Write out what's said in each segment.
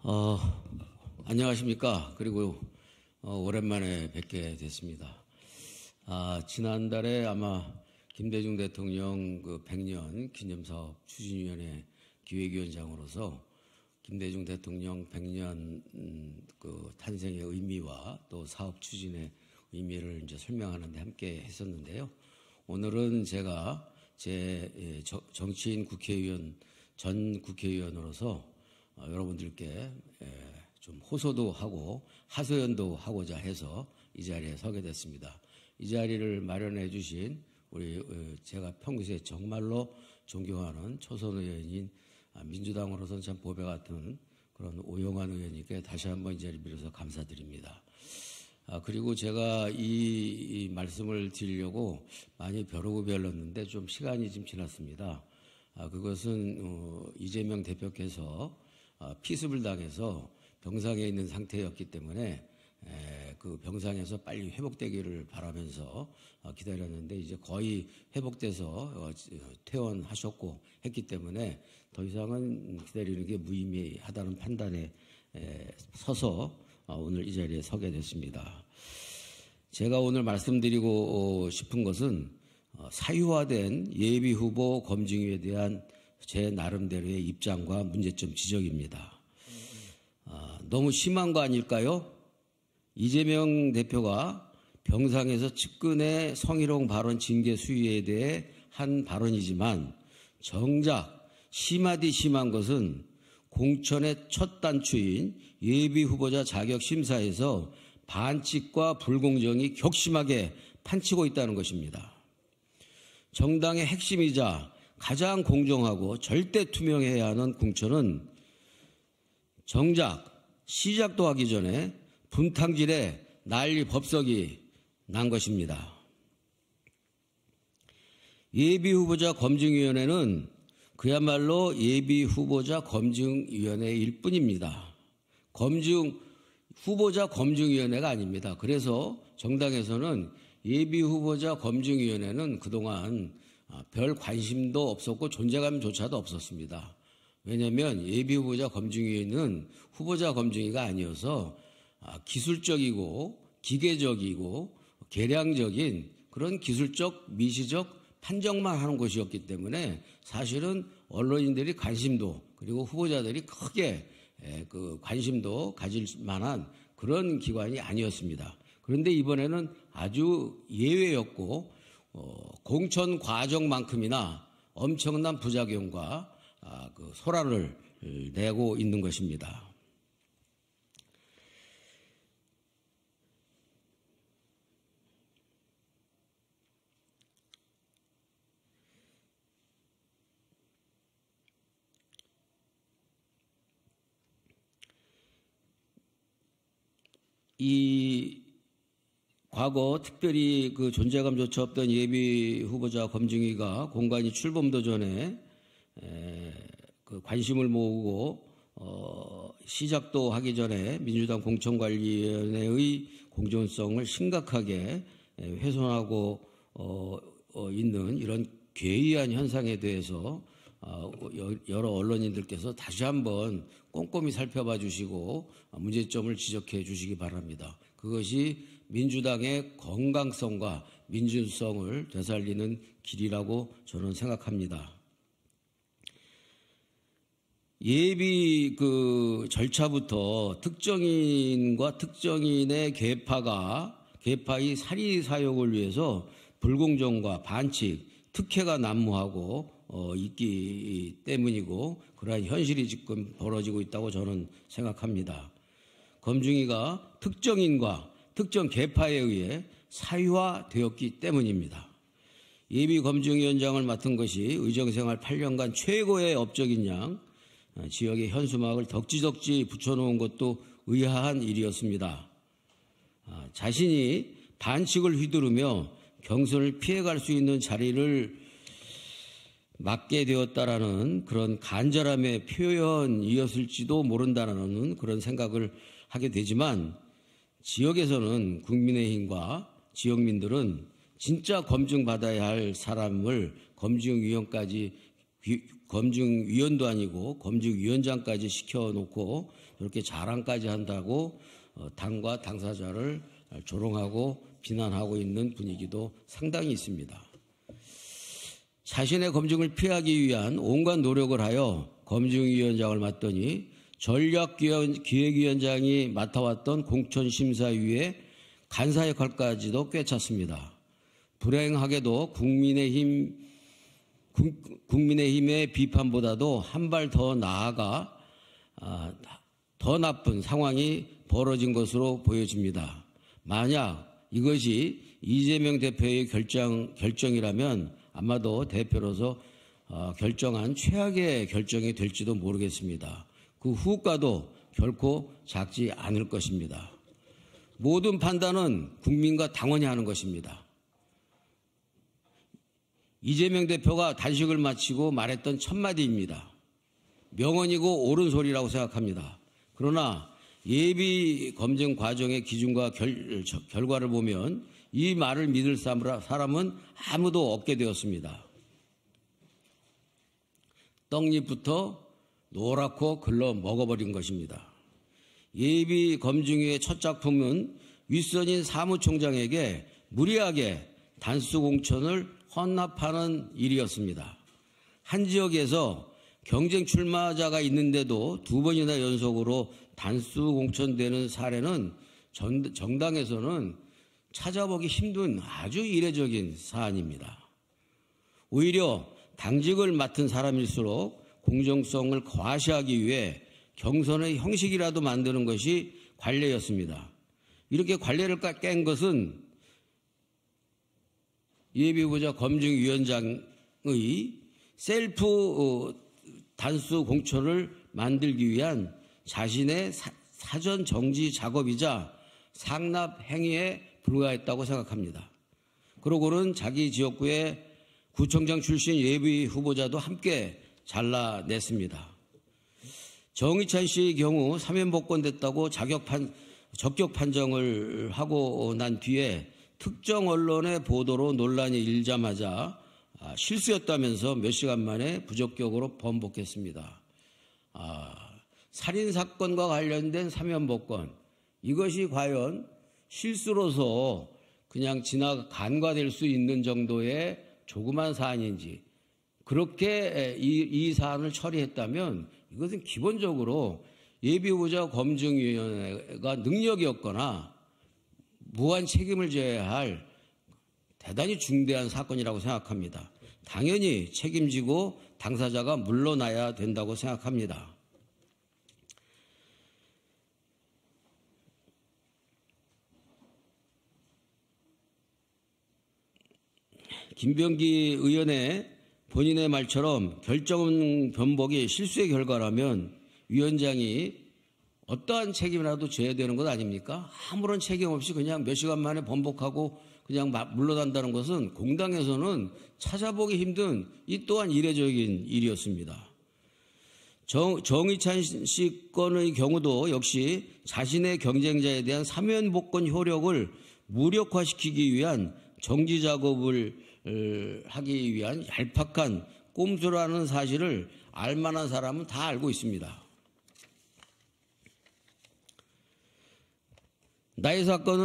어, 안녕하십니까. 그리고 오랜만에 뵙게 됐습니다. 지난달에 아마 김대중 대통령 그 100년 기념사업 추진위원회 기획위원장으로서 김대중 대통령 100년 그 탄생의 의미와 또 사업 추진의 의미를 이제 설명하는데 함께 했었는데요. 오늘은 제가 제 정치인 국회의원 전 국회의원으로서 여러분들께 좀 호소도 하고 하소연도 하고자 해서 이 자리에 서게 됐습니다. 이 자리를 마련해 주신 우리 제가 평소에 정말로 존경하는 초선 의원인 민주당으로서는 참 보배 같은 그런 오영환 의원님께 다시 한번 이 자리를 빌어서 감사드립니다. 그리고 제가 이 말씀을 드리려고 많이 벼르고 별렀는데 좀 시간이 좀 지났습니다. 그것은 이재명 대표께서 피습을 당해서 병상에 있는 상태였기 때문에 그 병상에서 빨리 회복되기를 바라면서 기다렸는데 이제 거의 회복돼서 퇴원하셨고 했기 때문에 더 이상은 기다리는 게 무의미하다는 판단에 서서 오늘 이 자리에 서게 됐습니다. 제가 오늘 말씀드리고 싶은 것은 사유화된 예비후보 검증에 대한 제 나름대로의 입장과 문제점 지적입니다. 너무 심한 거 아닐까요? 이재명 대표가 병상에서 측근의 성희롱 발언 징계 수위에 대해 한 발언이지만 정작 심하디 심한 것은 공천의 첫 단추인 예비후보자 자격 심사에서 반칙과 불공정이 격심하게 판치고 있다는 것입니다. 정당의 핵심이자 가장 공정하고 절대 투명해야 하는 공천은 정작 시작도 하기 전에 분탕질에 난리 법석이 난 것입니다. 예비후보자 검증위원회는 그야말로 예비후보자 검증위원회일 뿐입니다. 후보자 검증위원회가 아닙니다. 그래서 정당에서는 예비후보자 검증위원회는 그동안 별 관심도 없었고 존재감조차도 없었습니다. 왜냐하면 예비후보자 검증위원회는 후보자 검증위가 아니어서 기술적이고 기계적이고 계량적인 그런 기술적 미시적 판정만 하는 것이었기 때문에 사실은 언론인들이 관심도 그리고 후보자들이 크게 그 관심도 가질 만한 그런 기관이 아니었습니다. 그런데 이번에는 아주 예외였고 공천 과정만큼이나 엄청난 부작용과 그 소란을 내고 있는 것입니다. 이 과거 특별히 그 존재감조차 없던 예비 후보자 검증위가 공간이 출범도 전에 그 관심을 모으고 시작도 하기 전에 민주당 공천관리위원회의 공정성을 심각하게 훼손하고 있는 이런 괴이한 현상에 대해서 여러 언론인들께서 다시 한번 꼼꼼히 살펴봐 주시고 문제점을 지적해 주시기 바랍니다. 그것이 민주당의 건강성과 민주성을 되살리는 길이라고 저는 생각합니다. 예비 그 절차부터 특정인과 특정인의 계파의 사리 사욕을 위해서 불공정과 반칙, 특혜가 난무하고 있기 때문이고 그러한 현실이 지금 벌어지고 있다고 저는 생각합니다. 검증위가 특정인과 특정 계파에 의해 사유화되었기 때문입니다. 예비검증위원장을 맡은 것이 의정생활 8년간 최고의 업적인 양 지역의 현수막을 덕지덕지 붙여놓은 것도 의아한 일이었습니다. 자신이 반칙을 휘두르며 경선을 피해갈 수 있는 자리를 맡게 되었다라는 그런 간절함의 표현이었을지도 모른다라는 그런 생각을 하게 되지만 지역에서는 국민의힘과 지역민들은 진짜 검증받아야 할 사람을 검증위원도 아니고 검증위원장까지 시켜놓고 이렇게 자랑까지 한다고 당과 당사자를 조롱하고 비난하고 있는 분위기도 상당히 있습니다. 자신의 검증을 피하기 위한 온갖 노력을 하여 검증위원장을 맡더니 전략기획위원장이 맡아왔던 공천심사위의 간사 역할까지도 꿰찼습니다. 불행하게도 국민의힘의 비판보다도 한 발 더 나아가 더 나쁜 상황이 벌어진 것으로 보여집니다. 만약 이것이 이재명 대표의 결정이라면 아마도 대표로서 결정한 최악의 결정이 될지도 모르겠습니다. 그 후과도 결코 작지 않을 것입니다. 모든 판단은 국민과 당원이 하는 것입니다. 이재명 대표가 단식을 마치고 말했던 첫마디입니다. 명언이고 옳은 소리라고 생각합니다. 그러나 예비 검증 과정의 기준과 결과를 보면 이 말을 믿을 사람은 아무도 없게 되었습니다. 떡잎부터 노랗고 글러 먹어버린 것입니다. 예비 검증위의 첫 작품은 윗선인 사무총장에게 무리하게 단수 공천을 헌납하는 일이었습니다. 한 지역에서 경쟁 출마자가 있는데도 2번이나 연속으로 단수 공천되는 사례는 정당에서는 찾아보기 힘든 아주 이례적인 사안입니다. 오히려 당직을 맡은 사람일수록 공정성을 과시하기 위해 경선의 형식이라도 만드는 것이 관례였습니다. 이렇게 관례를 깬 것은 예비후보자 검증위원장의 셀프 단수 공천을 만들기 위한 자신의 사전 정지 작업이자 상납 행위에 불과했다고 생각합니다. 그러고는 자기 지역구의 구청장 출신 예비 후보자도 함께 잘라냈습니다. 정의찬 씨의 경우 사면복권됐다고 적격 판정을 하고 난 뒤에 특정 언론의 보도로 논란이 일자마자 실수였다면서 몇 시간 만에 부적격으로 번복했습니다. 살인사건과 관련된 사면복권, 이것이 과연 실수로서 그냥 간과될 수 있는 정도의 조그만 사안인지, 그렇게 이 사안을 처리했다면 이것은 기본적으로 예비후보자 검증위원회가 능력이 없거나 무한 책임을 져야 할 대단히 중대한 사건이라고 생각합니다. 당연히 책임지고 당사자가 물러나야 된다고 생각합니다. 김병기 의원의 본인의 말처럼 결정 변복이 실수의 결과라면 위원장이 어떠한 책임이라도 져야 되는 것 아닙니까? 아무런 책임 없이 그냥 몇 시간 만에 번복하고 그냥 물러난다는 것은 공당에서는 찾아보기 힘든 이 또한 이례적인 일이었습니다. 정의찬 씨 건의 경우도 역시 자신의 경쟁자에 대한 사면복권 효력을 무력화시키기 위한 정지 작업을 하기 위한 얄팍한 꼼수라는 사실을 알만한 사람은 다 알고 있습니다.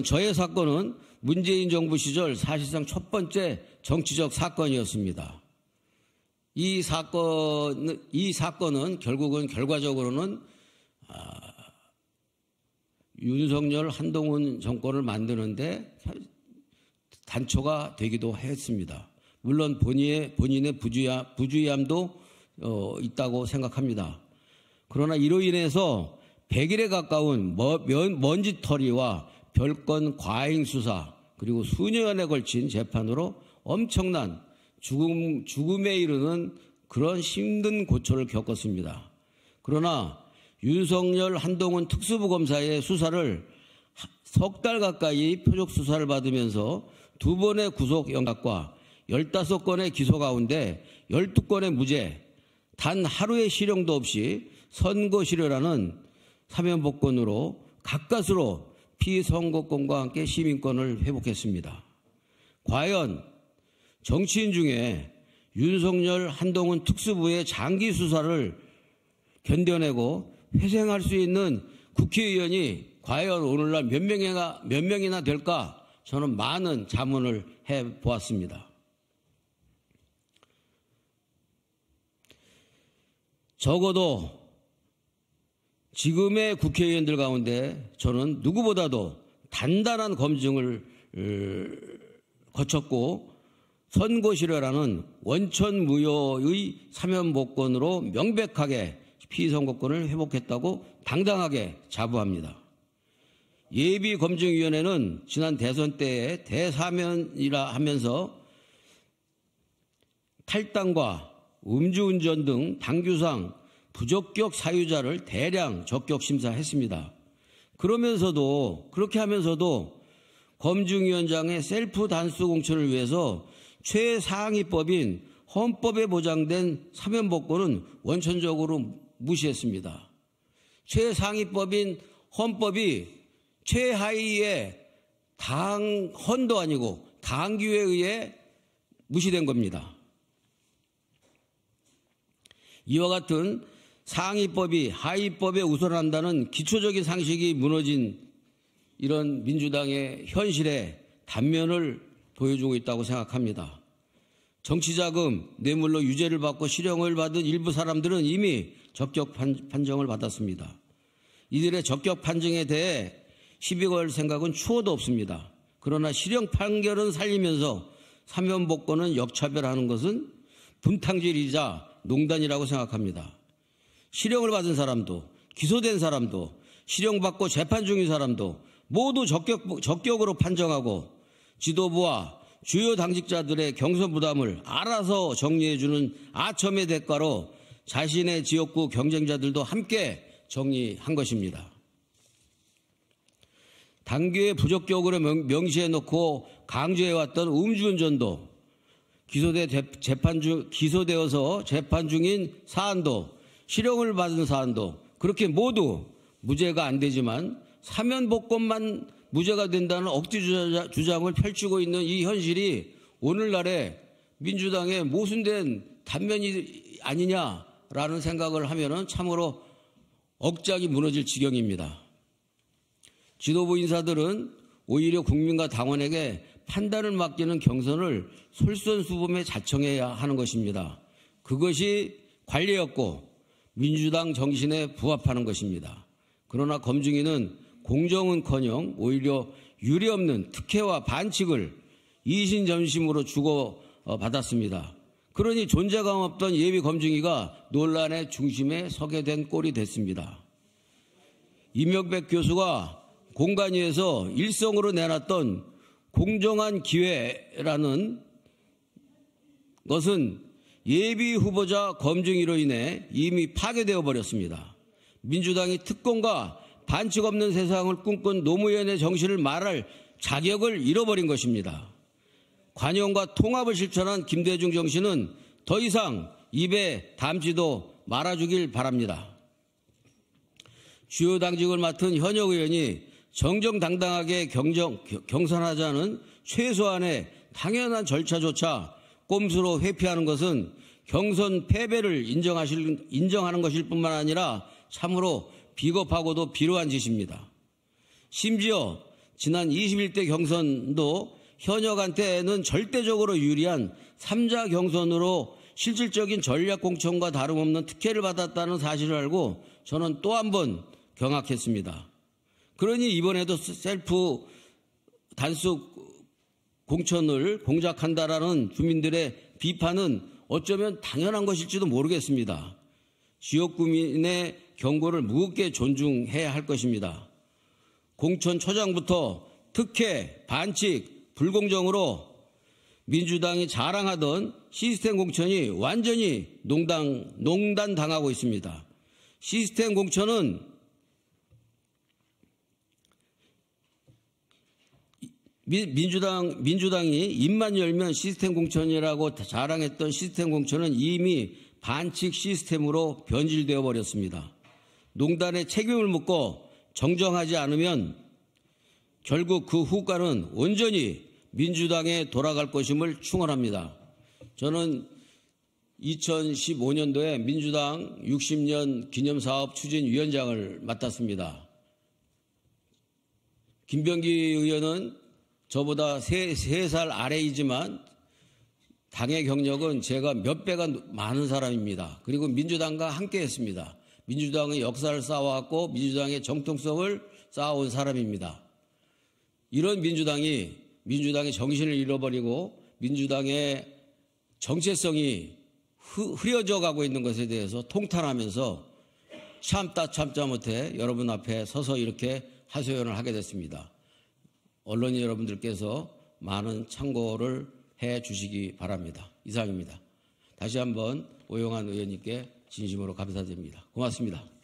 저의 사건은 문재인 정부 시절 사실상 첫 번째 정치적 사건이었습니다. 이 사건은 결국은 결과적으로는 윤석열 한동훈 정권을 만드는데 단초가 되기도 했습니다. 물론 본인의 부주의함도 있다고 생각합니다. 그러나 이로 인해서 100일에 가까운 먼지털이와 별건 과잉 수사, 그리고 수년에 걸친 재판으로 엄청난 죽음에 이르는 그런 힘든 고초를 겪었습니다. 그러나 윤석열 한동훈 특수부 검사의 수사를 석 달 가까이 표적 수사를 받으면서 2번의 구속 영락과 15건의 기소 가운데 12건의 무죄, 단 하루의 실형도 없이 선고실효라는 사면복권으로 가까스로 피선거권과 함께 시민권을 회복했습니다. 과연 정치인 중에 윤석열 한동훈 특수부의 장기 수사를 견뎌내고 회생할 수 있는 국회의원이 과연 오늘날 몇 명이나 될까? 저는 많은 자문을 해보았습니다. 적어도 지금의 국회의원들 가운데 저는 누구보다도 단단한 검증을 거쳤고 선고실효라는 원천무효의 사면복권으로 명백하게 피선거권을 회복했다고 당당하게 자부합니다. 예비검증위원회는 지난 대선 때에 대사면이라 하면서 탈당과 음주운전 등 당규상 부적격 사유자를 대량 적격 심사했습니다. 그렇게 하면서도 검증위원장의 셀프 단수 공천을 위해서 최상위법인 헌법에 보장된 사면복권은 원천적으로 무시했습니다. 최상위법인 헌법이 최하위의 헌도 아니고 당규에 의해 무시된 겁니다. 이와 같은 상위법이 하위법에 우선한다는 기초적인 상식이 무너진 이런 민주당의 현실의 단면을 보여주고 있다고 생각합니다. 정치자금, 뇌물로 유죄를 받고 실형을 받은 일부 사람들은 이미 적격 판정을 받았습니다. 이들의 적격 판정에 대해 시비 걸 생각은 추호도 없습니다. 그러나 실형 판결은 살리면서 사면복권은 역차별하는 것은 분탕질이자 농단이라고 생각합니다. 실형을 받은 사람도 기소된 사람도 실형받고 재판 중인 사람도 모두 적격으로 판정하고 지도부와 주요 당직자들의 경선 부담을 알아서 정리해주는 아첨의 대가로 자신의 지역구 경쟁자들도 함께 정리한 것입니다. 당규에 부적격으로 명시해놓고 강조해왔던 음주운전도 기소되어서 재판 중인 사안도 실형을 받은 사안도 그렇게 모두 무죄가 안 되지만 사면복권만 무죄가 된다는 억지 주장을 펼치고 있는 이 현실이 오늘날의 민주당의 모순된 단면이 아니냐라는 생각을 하면은 참으로 억장이 무너질 지경입니다. 지도부 인사들은 오히려 국민과 당원에게 판단을 맡기는 경선을 솔선수범에 자청해야 하는 것입니다. 그것이 관례였고 민주당 정신에 부합하는 것입니다. 그러나 검증위는 공정은커녕 오히려 유례없는 특혜와 반칙을 이신점심으로 주고받았습니다. 그러니 존재감 없던 예비검증위가 논란의 중심에 서게 된 꼴이 됐습니다. 이명백 교수가 공관위에서 일성으로 내놨던 공정한 기회라는 것은 예비후보자 검증위로 인해 이미 파괴되어 버렸습니다. 민주당이 특권과 반칙 없는 세상을 꿈꾼 노무현의 정신을 말할 자격을 잃어버린 것입니다. 관용과 통합을 실천한 김대중 정신은 더 이상 입에 담지도 말아주길 바랍니다. 주요 당직을 맡은 현역 의원이 정정당당하게 경선하자는 최소한의 당연한 절차조차 꼼수로 회피하는 것은 경선 패배를 인정하는 것일 뿐만 아니라 참으로 비겁하고도 비루한 짓입니다. 심지어 지난 21대 경선도 현역한테는 절대적으로 유리한 3자 경선으로 실질적인 전략공천과 다름없는 특혜를 받았다는 사실을 알고 저는 또 한 번 경악했습니다. 그러니 이번에도 셀프 단수 공천을 공작한다라는 주민들의 비판은 어쩌면 당연한 것일지도 모르겠습니다. 지역구민의 경고를 무겁게 존중해야 할 것입니다. 공천처장부터 특혜, 반칙, 불공정으로 민주당이 자랑하던 시스템 공천이 완전히 농단당하고 있습니다. 시스템 공천은 민주당이 입만 열면 시스템 공천이라고 자랑했던 시스템 공천은 이미 반칙 시스템으로 변질되어 버렸습니다. 농단의 책임을 묻고 정정하지 않으면 결국 그 후과는 온전히 민주당에 돌아갈 것임을 충언합니다. 저는 2015년도에 민주당 60년 기념사업 추진위원장을 맡았습니다. 김병기 의원은 저보다 3살 아래이지만 당의 경력은 제가 몇 배가 많은 사람입니다. 그리고 민주당과 함께 했습니다. 민주당의 역사를 쌓아왔고 민주당의 정통성을 쌓아온 사람입니다. 이런 민주당의 정신을 잃어버리고 민주당의 정체성이 흐려져 가고 있는 것에 대해서 통탄하면서 참다 못해 여러분 앞에 서서 이렇게 하소연을 하게 됐습니다. 언론인 여러분들께서 많은 참고를 해 주시기 바랍니다. 이상입니다. 다시 한번 오영환 의원님께 진심으로 감사드립니다. 고맙습니다.